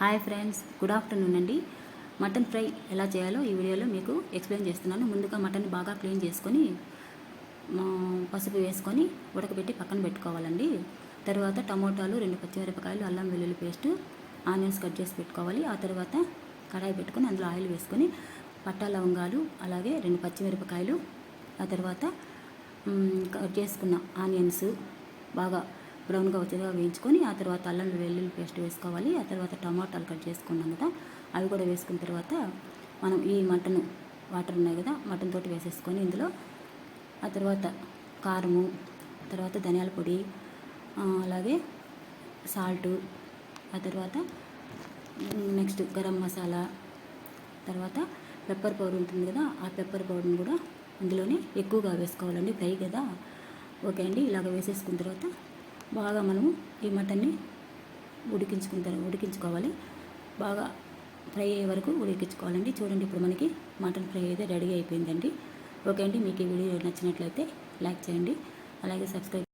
Hi friends, good afternoon అండి. Mutton fry ఎలా చేయాలో ఈ వీడియోలో మీకు ఎక్స్ప్లెయిన్ చేస్తున్నాను. ముందుగా మటన్ బాగా క్లీన్ చేసుకొని పసుపు వేసుకొని ఉడకబెట్టి పక్కన పెట్టుకోవాలండి. తర్వాత టమోటాలు, 2 పచ్చిమిరపకాయలు, అల్లం వెల్లుల్లి పేస్టు, ఆనియన్స్ కట్ చేసి పెట్టుకోవాలి. ఆ తర్వాత కడాయి పెట్టుకొని అందులో ఆయిల్ వేసుకొని పట్టా లవంగాలు, అలాగే 2 పచ్చిమిరపకాయలు, ఆ తర్వాత కట్ చేసుకున్న ఆనియన్స్ బాగా బ్రౌన్గా వచ్చేదిగా వేయించుకొని ఆ తర్వాత అల్లం వెల్లుల్లి పేస్ట్ వేసుకోవాలి. ఆ తర్వాత టమాటాలు కట్ చేసుకున్నాం కదా, అవి కూడా వేసుకున్న తర్వాత మనం ఈ మటన్ వాటర్ ఉన్నాయి కదా, మటన్ తోటి వేసేసుకొని ఇందులో ఆ తర్వాత కారము, తర్వాత ధనియాల పొడి, అలాగే సాల్టు, ఆ తర్వాత నెక్స్ట్ గరం మసాలా, తర్వాత పెప్పర్ పౌడర్ ఉంటుంది కదా, ఆ పెప్పర్ పౌడర్ని కూడా ఇందులోనే ఎక్కువగా వేసుకోవాలండి, ఫ్రై కదా. ఓకే అండి, ఇలాగ వేసేసుకున్న తర్వాత బాగా మనము ఈ మటన్ని ఉడికించుకోవాలి. బాగా ఫ్రై అయ్యే వరకు ఉడికించుకోవాలండి. చూడండి, ఇప్పుడు మనకి మటన్ ఫ్రై అయితే రెడీ అయిపోయిందండి. ఓకే అండి, మీకు ఈ వీడియో నచ్చినట్లయితే లైక్ చేయండి, అలాగే సబ్స్క్రైబ్